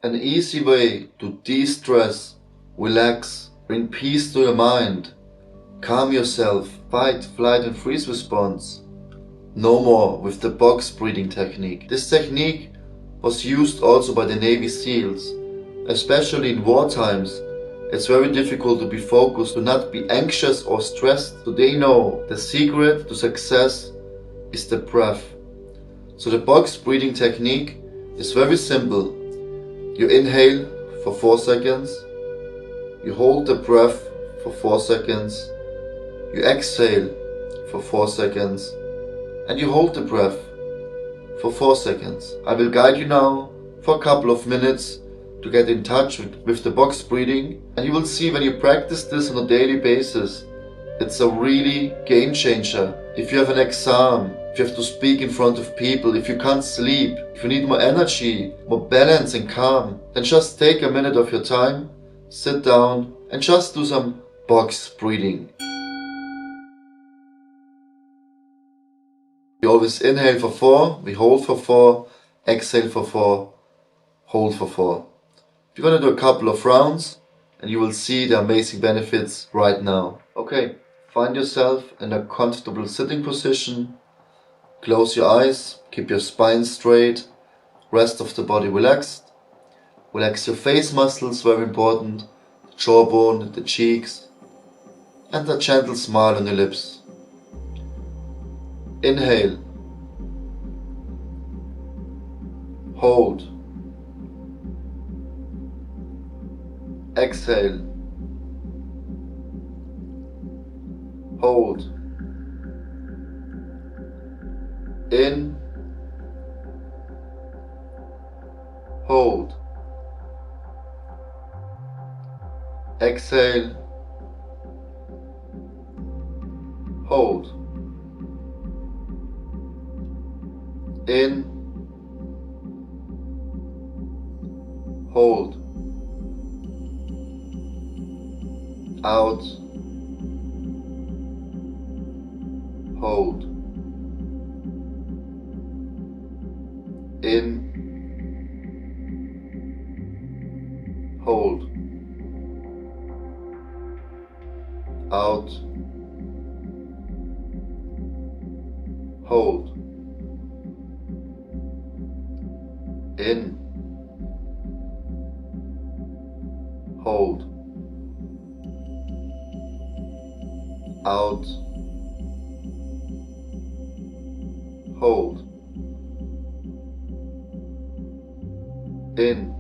An easy way to de-stress, relax, bring peace to your mind, calm yourself, fight, flight and freeze response. No more with the box breathing technique. This technique was used also by the Navy SEALs. Especially in war times, it's very difficult to be focused, to not be anxious or stressed. So they know the secret to success is the breath. So the box breathing technique is very simple. You inhale for 4 seconds, you hold the breath for 4 seconds, you exhale for 4 seconds, and you hold the breath for 4 seconds. I will guide you now for a couple of minutes to get in touch with the box breathing, and you will see when you practice this on a daily basis, it's a really game changer. If you have an exam, if you have to speak in front of people, if you can't sleep, if you need more energy, more balance and calm, then just take a minute of your time, sit down and just do some box breathing. We always inhale for 4, we hold for 4, exhale for 4, hold for 4. You're gonna do a couple of rounds and you will see the amazing benefits right now. Okay, find yourself in a comfortable sitting position. Close your eyes, keep your spine straight, rest of the body relaxed. Relax your face muscles, very important, the jawbone, the cheeks, and a gentle smile on your lips. Inhale. Hold. Exhale. Hold. In. Hold. Exhale. Hold. In. Hold. Out. Hold. In. Hold. Out. Hold. In. Hold. Out. Hold. In.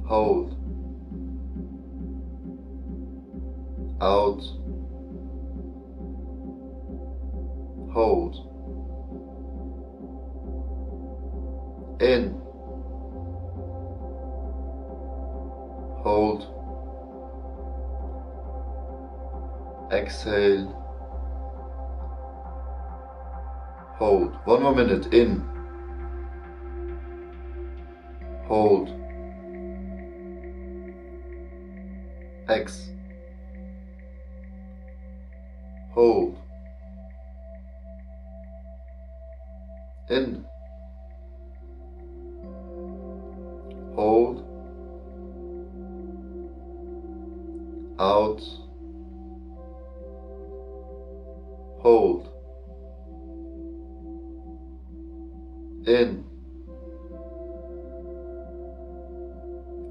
Hold. Out. Hold. In. Hold. Exhale. Hold. One more minute. In. Hold. Ex. Hold. In. Hold. Out. Hold. In.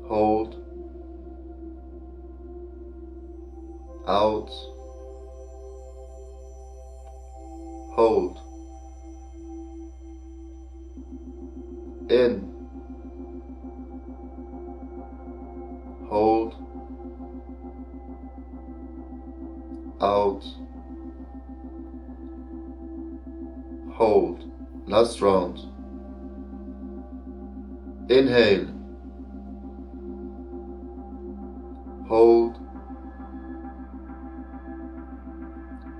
Hold. Out. Hold. In. Hold. Out. Hold. Last round. Inhale. Hold.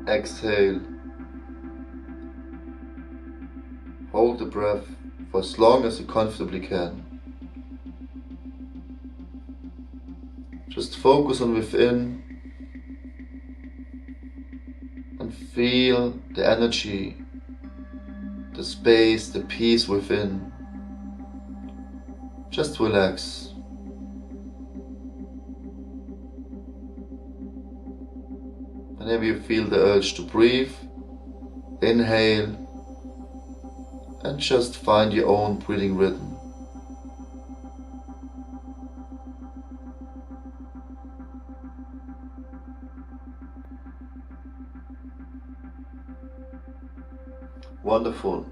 Exhale. Hold the breath for as long as you comfortably can. Just focus on within and feel the energy, the space, the peace within. Just relax. Whenever you feel the urge to breathe, inhale and just find your own breathing rhythm. Wonderful.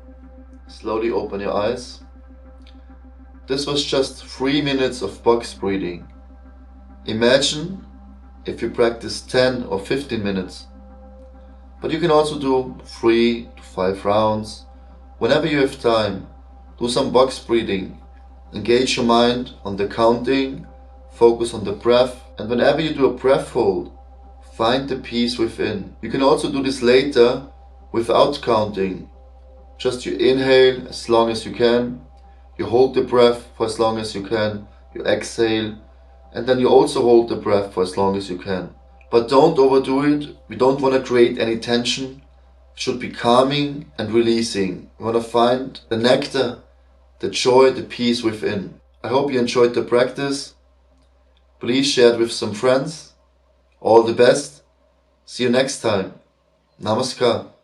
Slowly open your eyes. This was just 3 minutes of box breathing. Imagine if you practice 10 or 15 minutes. But you can also do 3 to 5 rounds. Whenever you have time, do some box breathing. Engage your mind on the counting, focus on the breath, and whenever you do a breath hold, find the peace within. You can also do this later without counting. Just you inhale as long as you can, you hold the breath for as long as you can, you exhale, and then you also hold the breath for as long as you can. But don't overdo it. We don't want to create any tension. It should be calming and releasing. We want to find the nectar, the joy, the peace within. I hope you enjoyed the practice. Please share it with some friends. All the best. See you next time. Namaskar.